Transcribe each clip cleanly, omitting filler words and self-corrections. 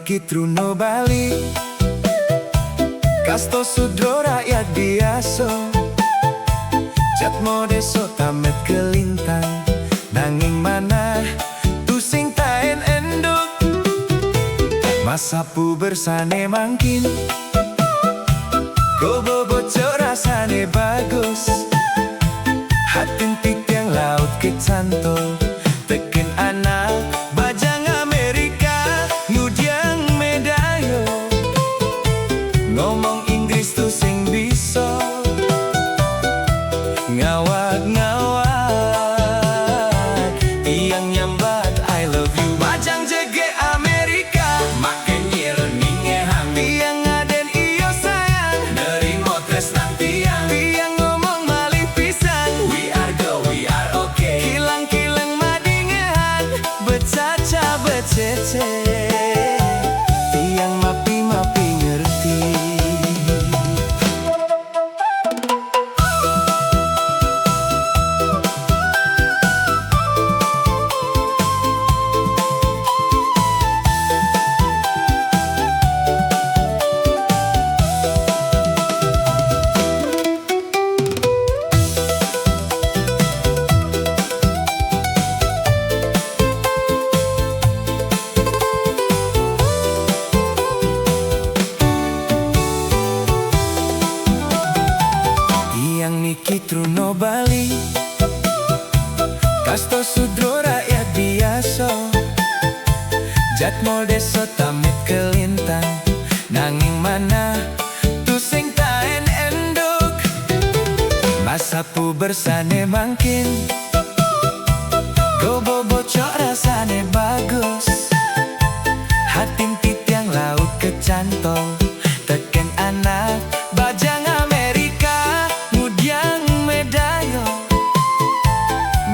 Niki Truno Bali, Kasto Sudro rakyat biasa, Jat modeso tamet kelintang, nanging mana tu sing taen enduk. Masapu bersane mangkin, go bocor rasane bagus. Hatin titiang laut kecantol, teken anak bajang Amerika, ngudiang medayo. Ngomong Inggris tu sing bisa, ngawak-ngawak, tiang nyambat I love you. Bajang jege Amerika, make nyir ningehang, tiang ngaden iyo sayang, nerimo tresnan tiang, tiang ngomong malih pisan. We are okay, kilang-kilang madingehan, becaca becece, tiang mapi-mapi ngerti. Niki Truno Bali, Kasto Sudro rakyat biasa, Jat modeso tamit kelintang, nanging mana tu sing taen enduk. Masapu bersane mangkin, go bocor rasane bagus. Hatim titiang laut kecantol, teken anak bajang Amerika, ngudiang medayo.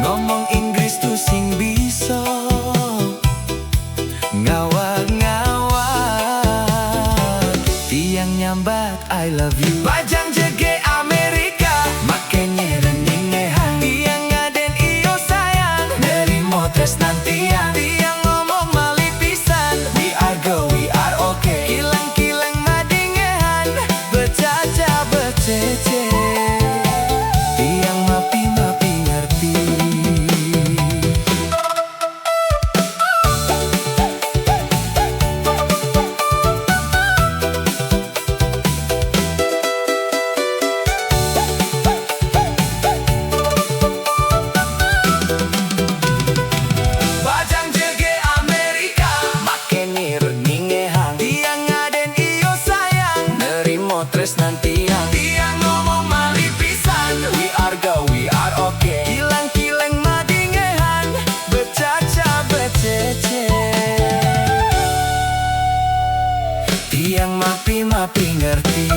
Ngomong Inggris tu sing bisa, ngawak-ngawak, tiang nyambat I love you. Bajang jege Amerika, make nyeren ningehang, tiang ngaden iyo sayang, nerimo tresnan tiang, tiang ngomong malih pisan. We are okay, kilang-kilang madingehan, becaca becece, tiang mapi-mapi ngerti. Bajang jege Amerika, make nyir ningehang, tiang ngaden iyo sayang, nerimo tresnan tiang, tiang ngomong malih pisan. We are okay, kilang-kilang madingehan, becaca becece, tiang mapi-mapi ngerti.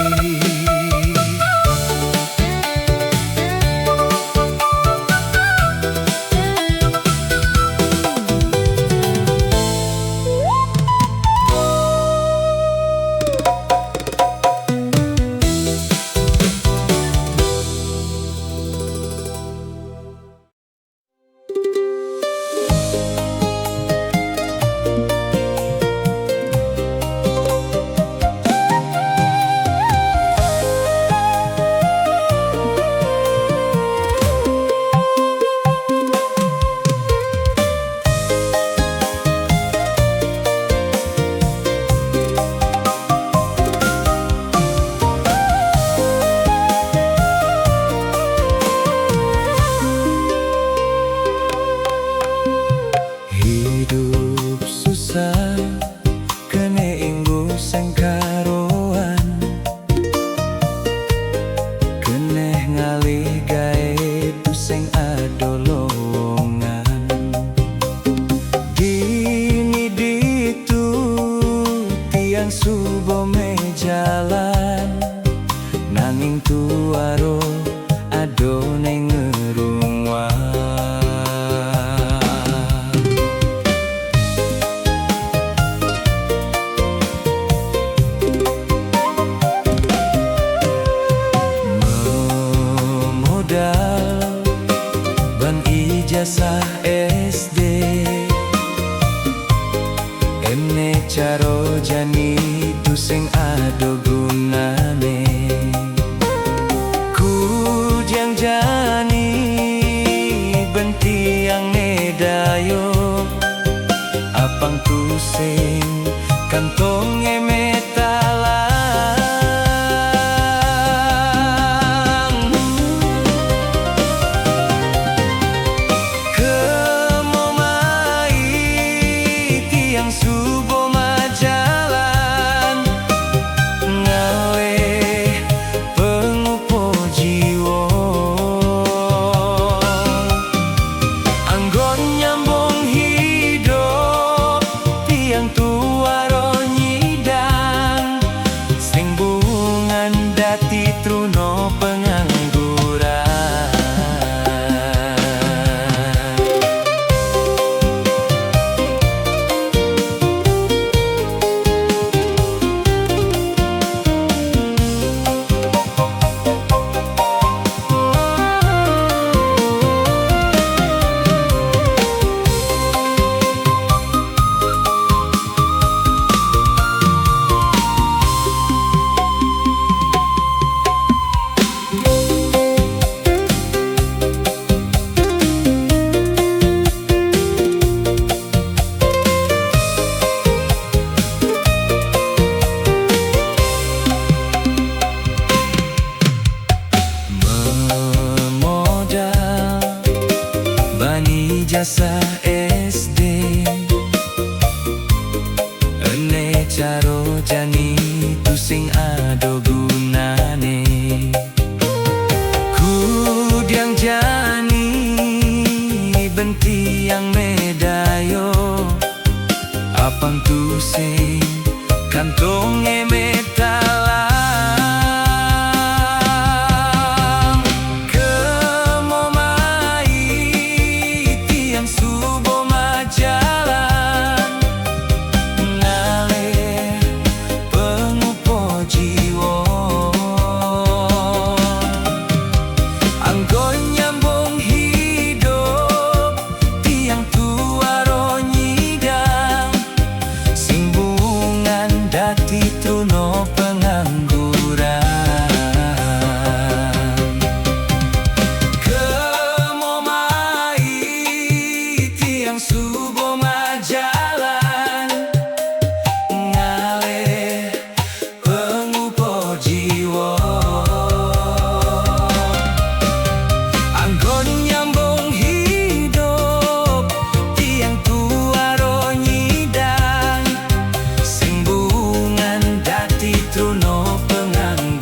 Hidup susah, kene inggo sengkaroan, kene ngalih gawe tu sing ado lowongan. Dini ditu tiang subome jalan, nanging tuaro ado neng ngerungwan. Ban ijazah SD, emne caro sing kantonge metalang. Kemomai tiang subo majalan ngawe pengupo jiwo anggon nyambung hidup tiang tuaro nyidang sing bungan dati truno pengangguran. Bani jasa SD ene caro jani tu sing ado gunane kudiang jani benti yang medayo apang tu sing kantonge metalang. Subo majalan ngalir pengupo jiwo anggon nyambung hidup tiang tuaro nyidang sing bungan dati truno pengangguran. Subo majalan ngalir pengupo jiwo anggon nyambung hidup tiang tuaro nyidang sing bungan dati truno pengangguran.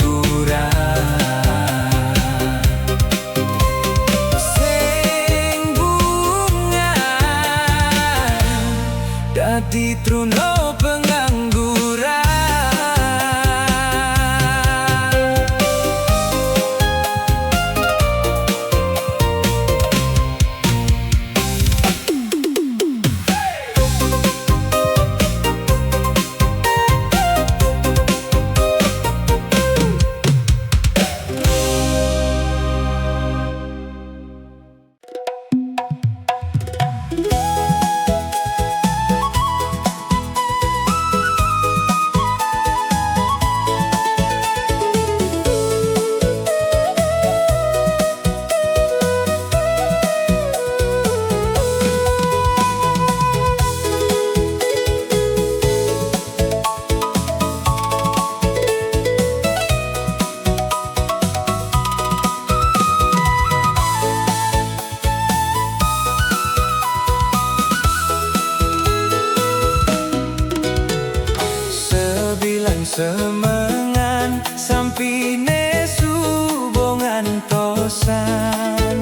Dadi truno pengangguran. Semengan sampine subongan tosan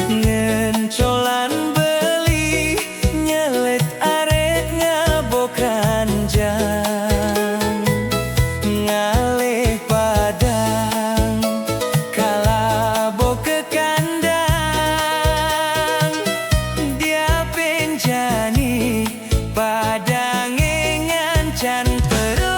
ngencolan beli nyelet arek ngabokan jang ngalih padang kalabo ke kandang dia penjani padange ngancan perlahan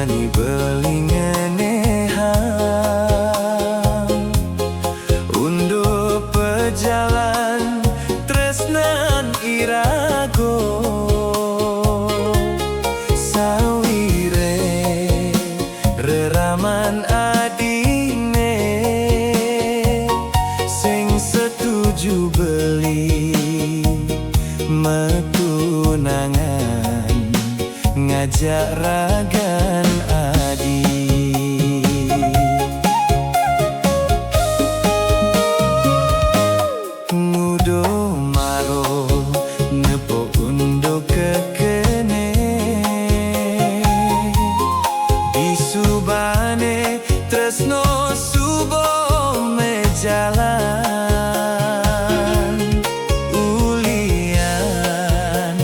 sani belingenehang unduh pejalan tresnan irago sawire reraman adine sing setuju beli metunangan ngajak ragan adi ngudo maro nepo undo kekene disubane tresno subo mejalan ulian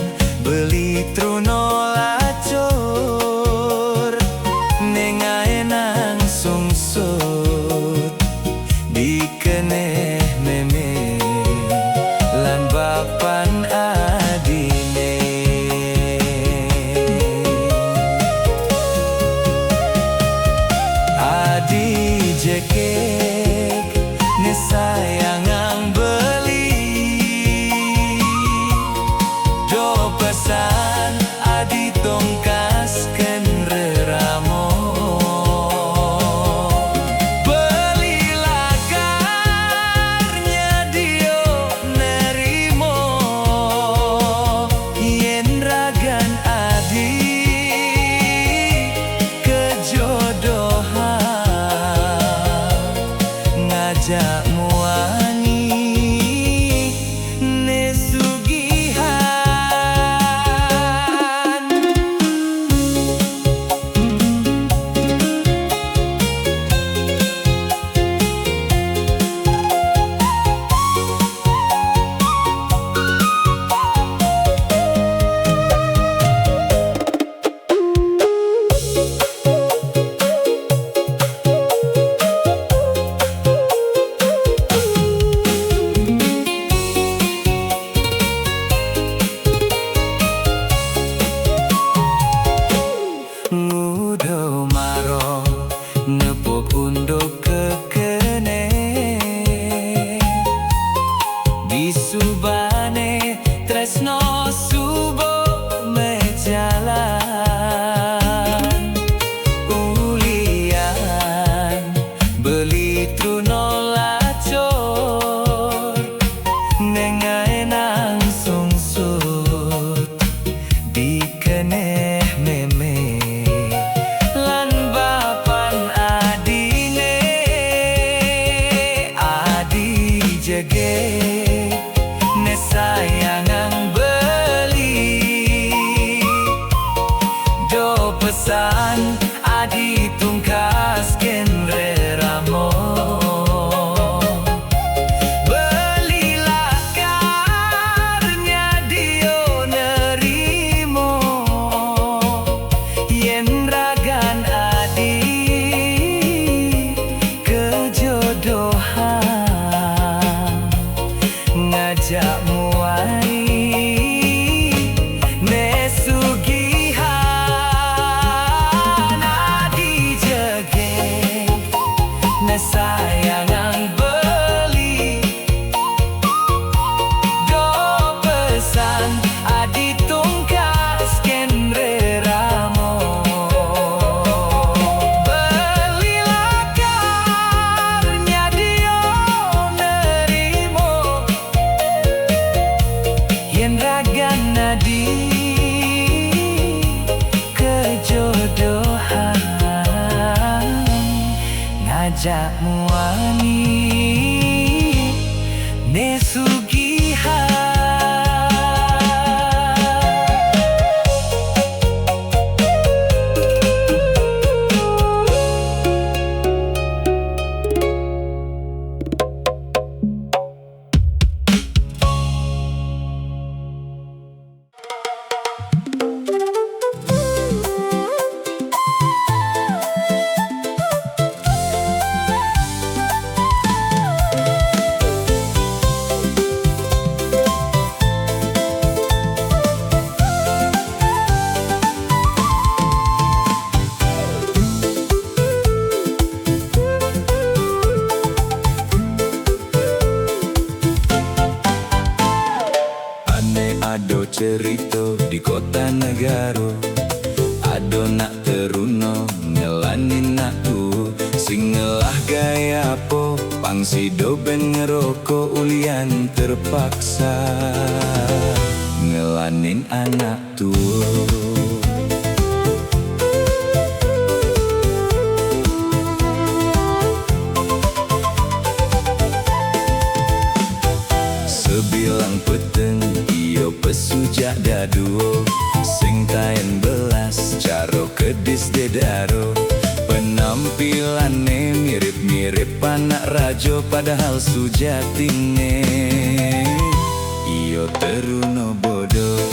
beli truno lacur nengae nang sungsut dikeneh meme lan bapan adine adi jekek ne sayangang beli do pesan adi tongkasken reramo belilah karnya dio nerimo yen ragan adi kejodohan ngajak muani nesugihan ngudo maro nepo unduk kekene disubane tresno subo mejalan ulian beli truno lacur nengae nang sungsut dikeneh meme lan bapan adine adi jege ne sayangang beli do pesan adi tungkasken reramo belilah karnya dio nerimo yen ragan adi kejodohan ngajak muai nesugihan adi jegek ne sayangang beli do pesan adi tungkasken reramo belilah karnya dio nerimo yen ragan adi kejodohan ngajak muani nesugihan teruno ngelanin aku sing ngelah gaya po pangsido ben ngeroko ulian terpaksa ngelanin anak tuh. Sebilang peteng iyo pesujak daduo sing taen belas caro kedis dedaro penampilannya mirip-mirip anak rajo padahal sujatine iyo teruno bodoh.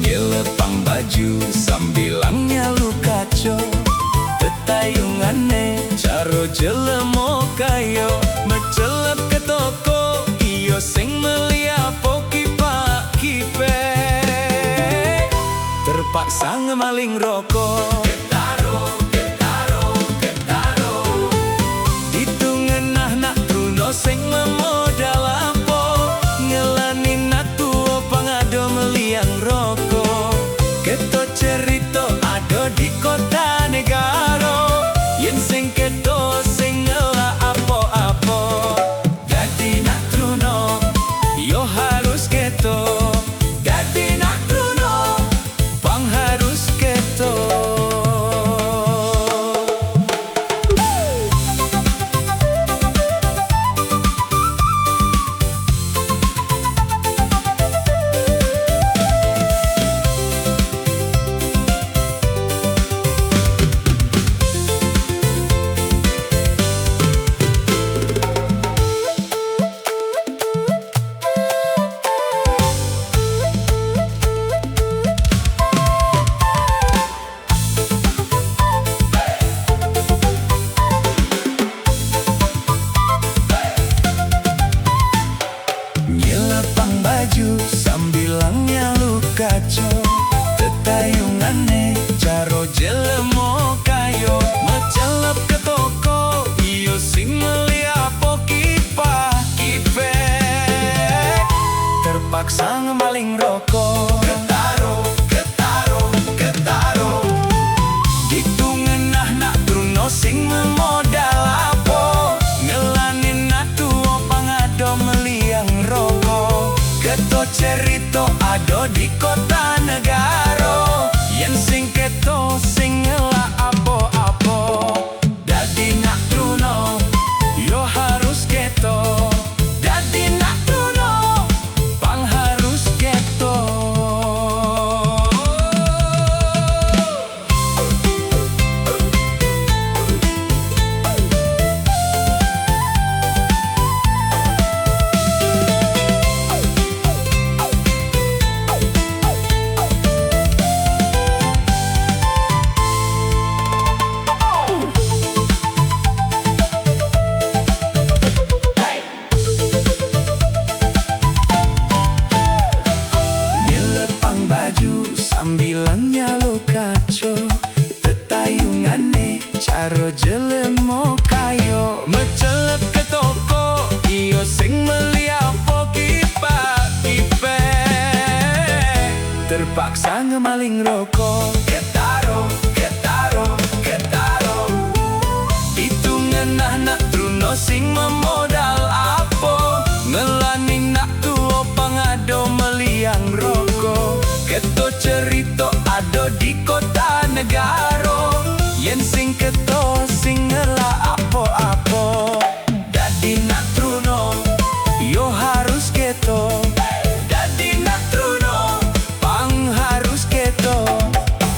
Ngelepang baju sambilangnya lu kaco tetayungane caro jelemo kayo mecelep ke toko iyo sing melia poki pak kipe terpaksa ngemaling rokok ketaro ditungenah nak truno sing memodal apa ngelanin atu pangado meliang rokok keto cerita ado di kota negara yen sing keto sing ngelah apo-apo dadi nak truno yo harus keto dadi nak truno pang harus keto. Ngelepang baju sambilangnya lu kaco tetayungane caro jelemo kayo mecelep ke toko iyo sing melia poki pak kipe terpaksa ngemaling rokok ketaro ditungenah nak truno sing memodal apa ngelanin atu pangado meliang rokok keto cerita ado di kota negara yen sing keto sing ngelah apo-apo dadi nak truno yo harus keto dadi nak truno pang harus keto. Sambilangnya lo kaco tetayungane caro jelemo kayo mecelep ke toko iyo sing melia poki pak kipe terpaksa ngemaling rokok ketaro ditungenah nak truno sing memodal apa ngelanin nak tuo pangado meliang rokok keto cerita ado di kota negara yen sing keto sing ngelah apo-apo dadi nak truno yo harus keto dadi nak truno pang harus keto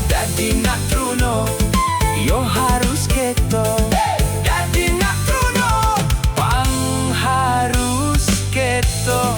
dadi nak truno yo harus keto dadi nak truno pang harus keto.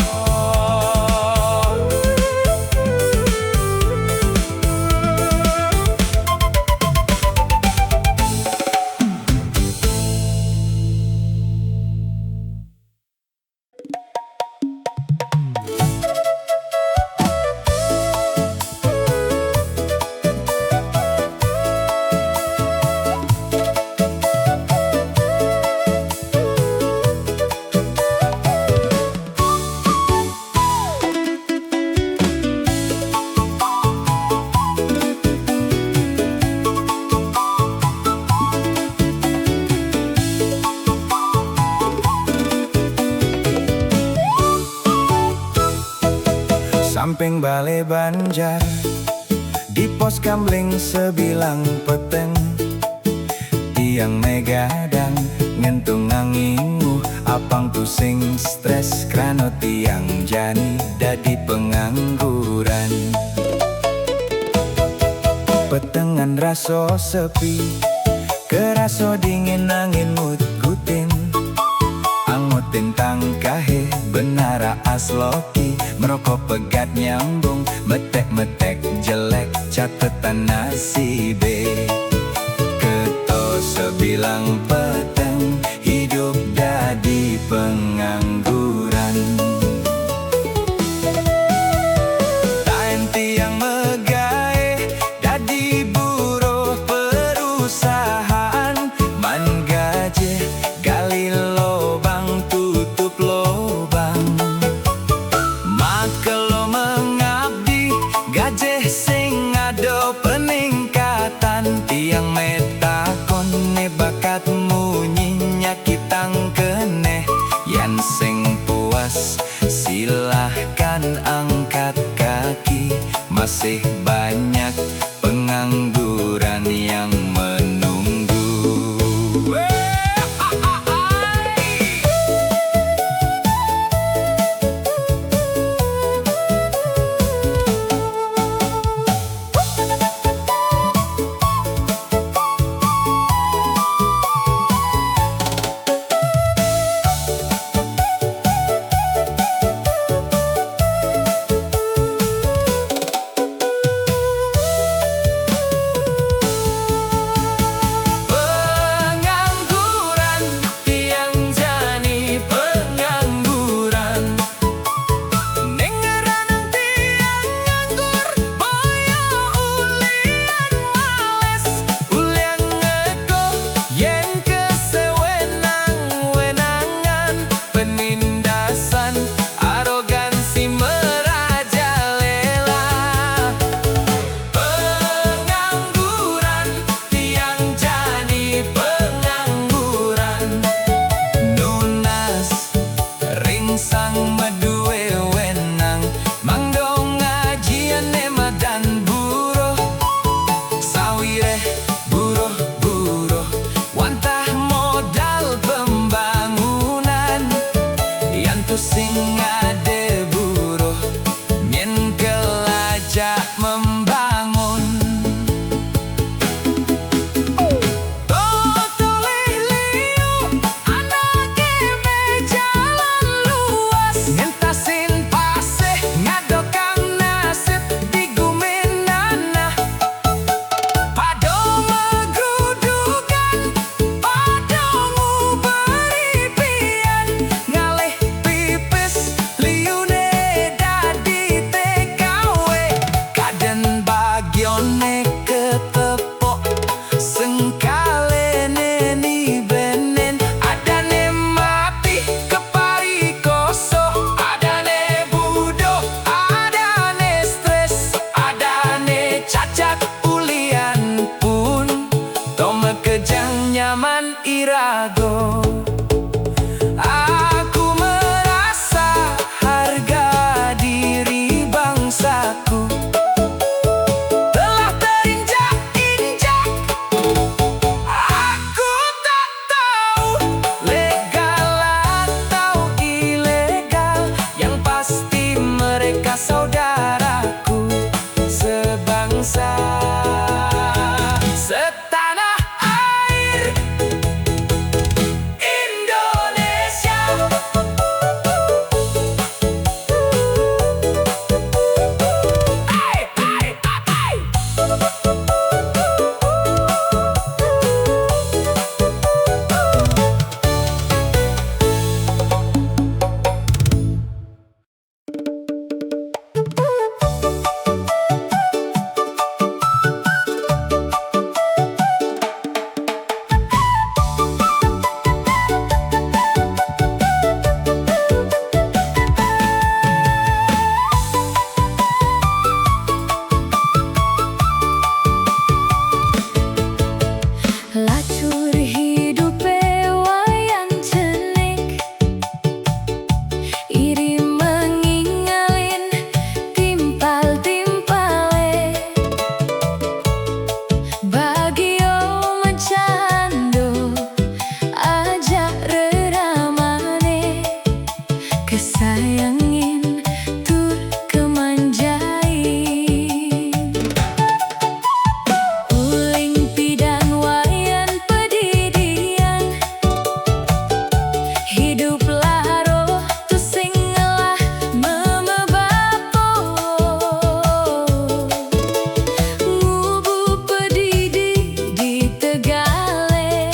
samping Balai Banjar. Di pos Kambling sebilang peteng, tiang megadang ngentung angingu. Apang pusing stres krano tiang jani dadi pengangguran. Petengan raso sepi, keraso dingin angin mut-gutin. Angutin tangkahe benara asloki, merokok pegat nyambung, metek-metek jelek catetan nasibe. Keto sebilang peteng, hidup dadi pengangguran. Taen tiang megae dadi buruh perusahaan. Man gaje gali lobang tutup lobang. Makelo mengabdi gaje sing ado peningkatan. Tiang metakon ne bakatmu nyakitang keneh. Yen sing puas silahkan angkat kaki. Masih banyak pengangguran yang menunggu. Sang medue wenang mangdong ngajian nema dan buruh. Sawireh buruh wantah modal pembangunan. Yantu sing ade buruh mien kelajak membangun. kesayangin tur kemanjain. Uling pidang wayan pedidian, hiduplah roh tu sing ngelah memebapo. Ngubu pedidi di Tegale,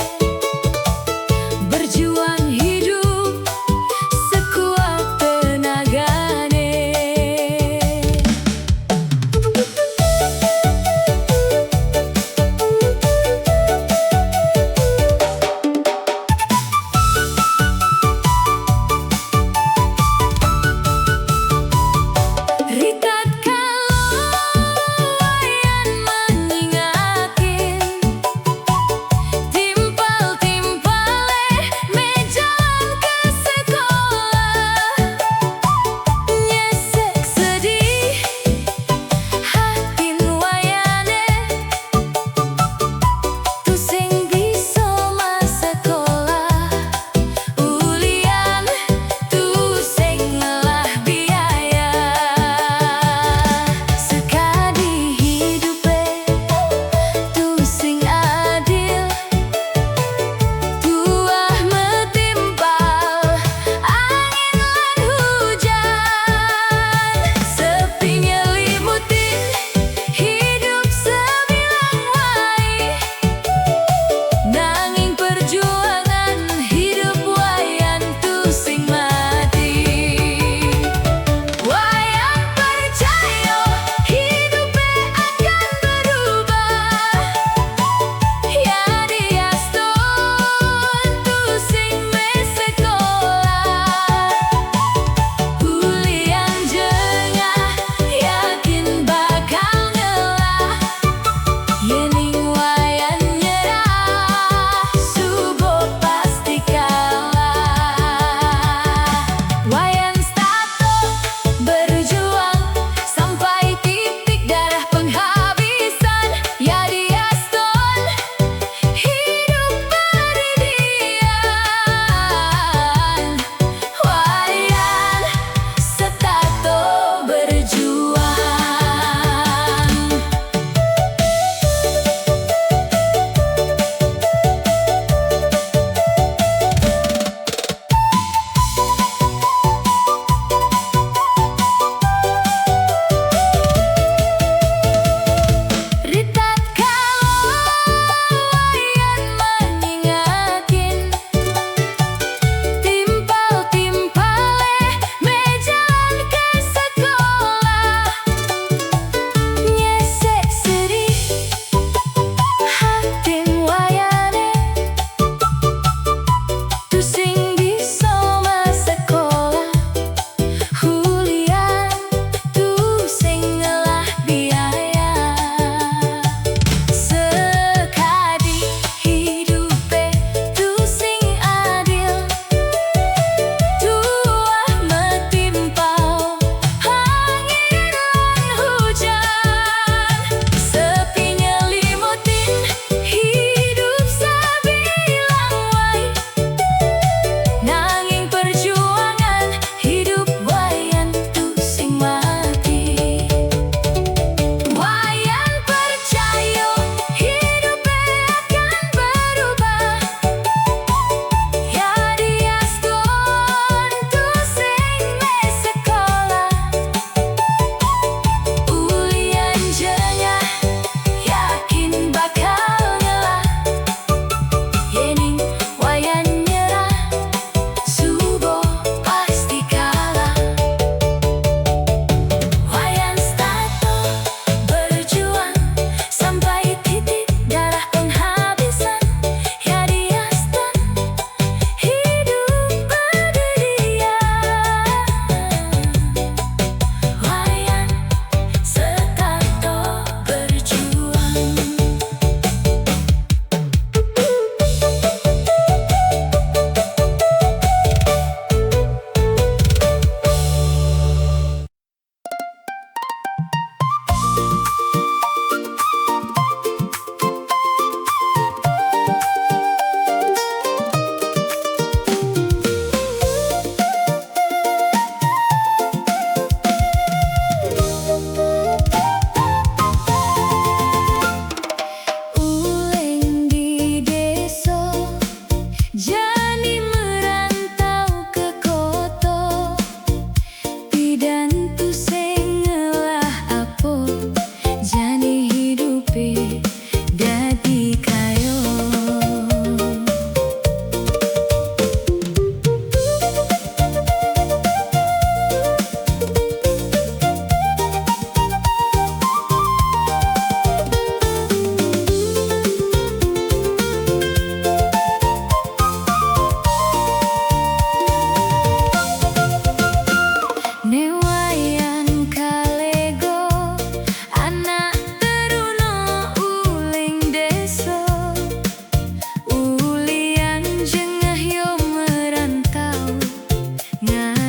berjuang hidup sekuat tenaga.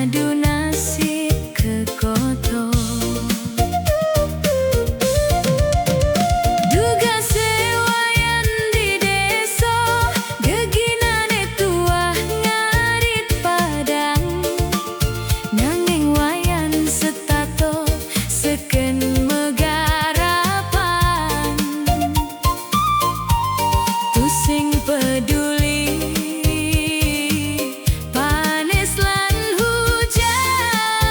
ngadu nasib ke koto. Duga sewayan di deso, geginane tuah ngarit padang. Nanging wayan setato seken megarapan. Tusing peduli panes lan hujan.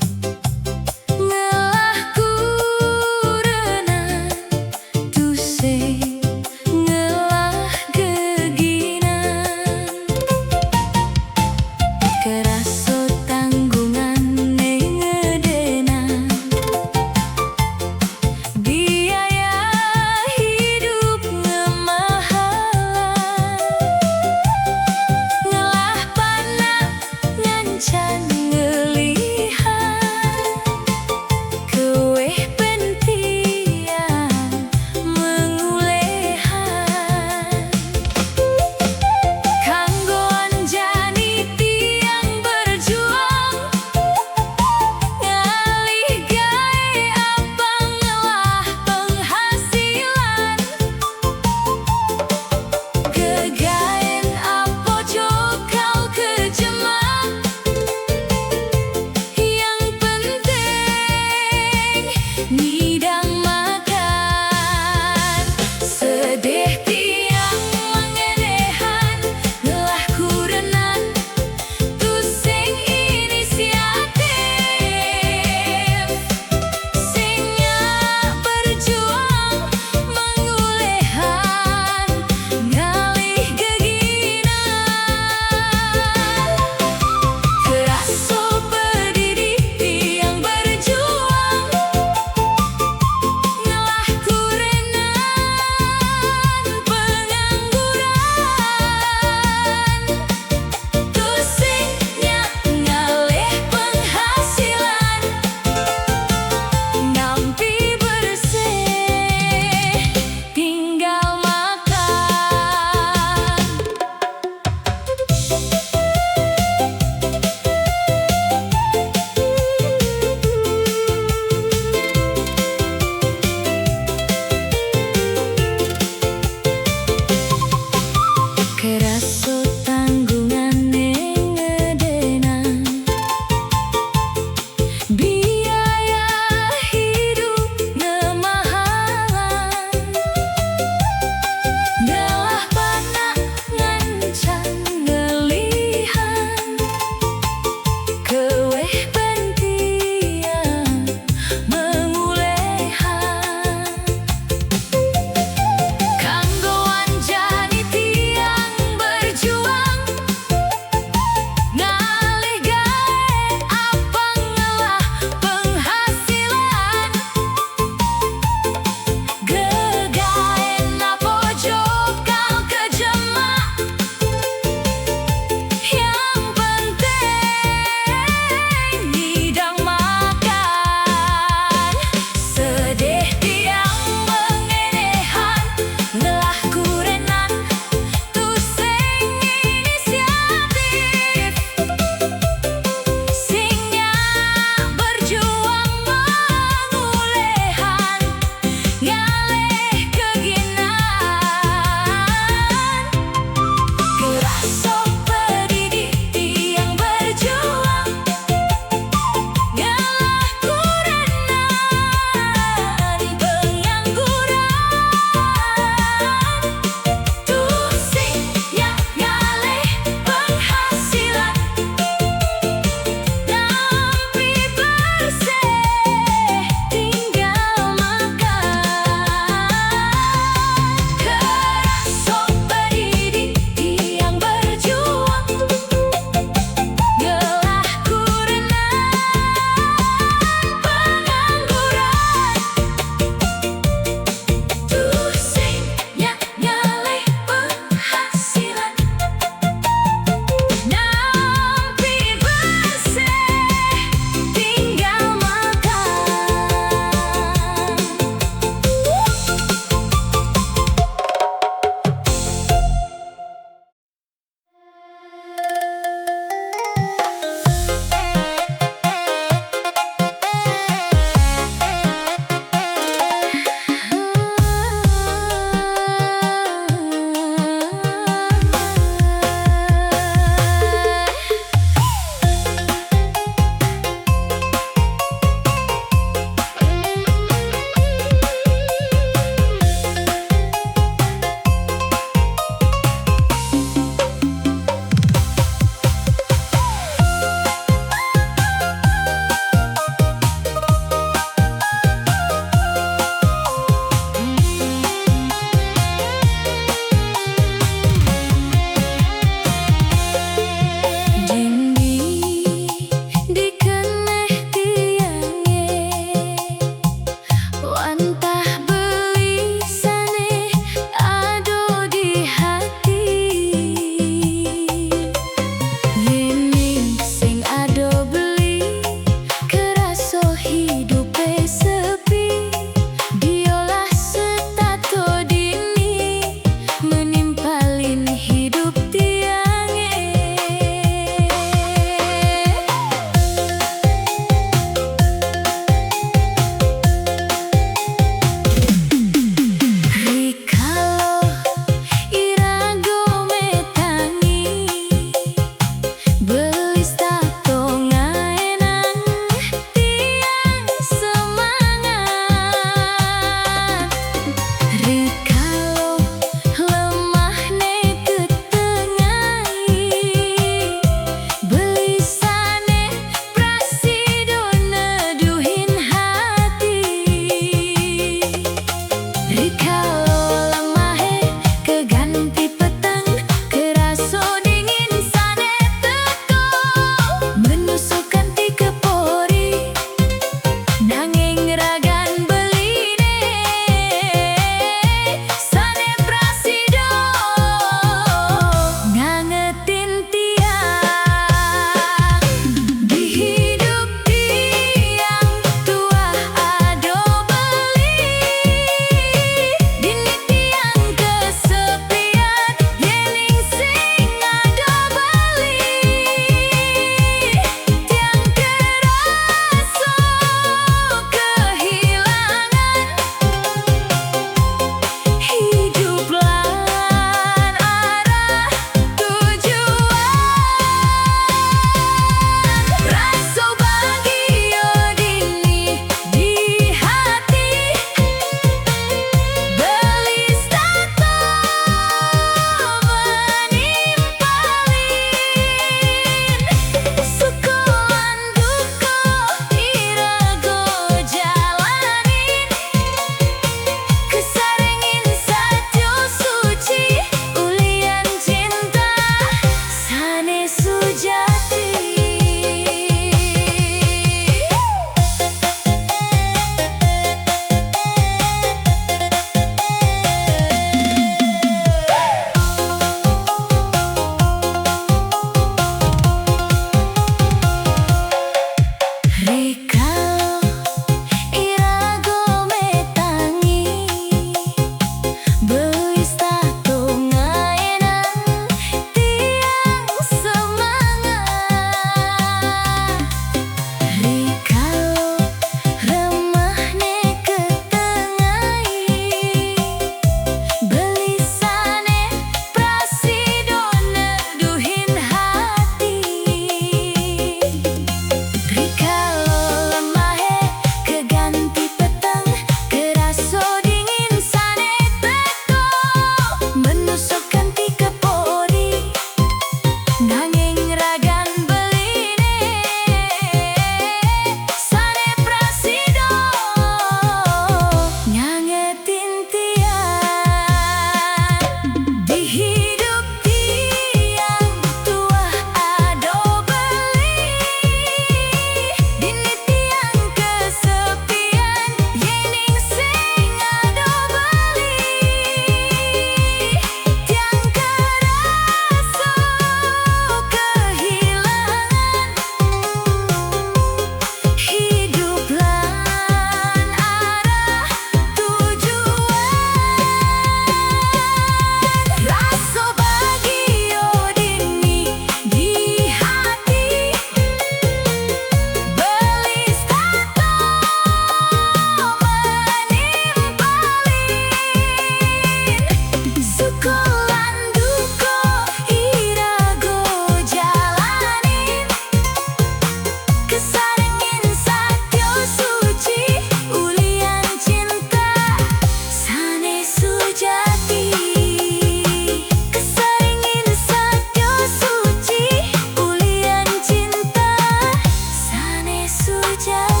jadi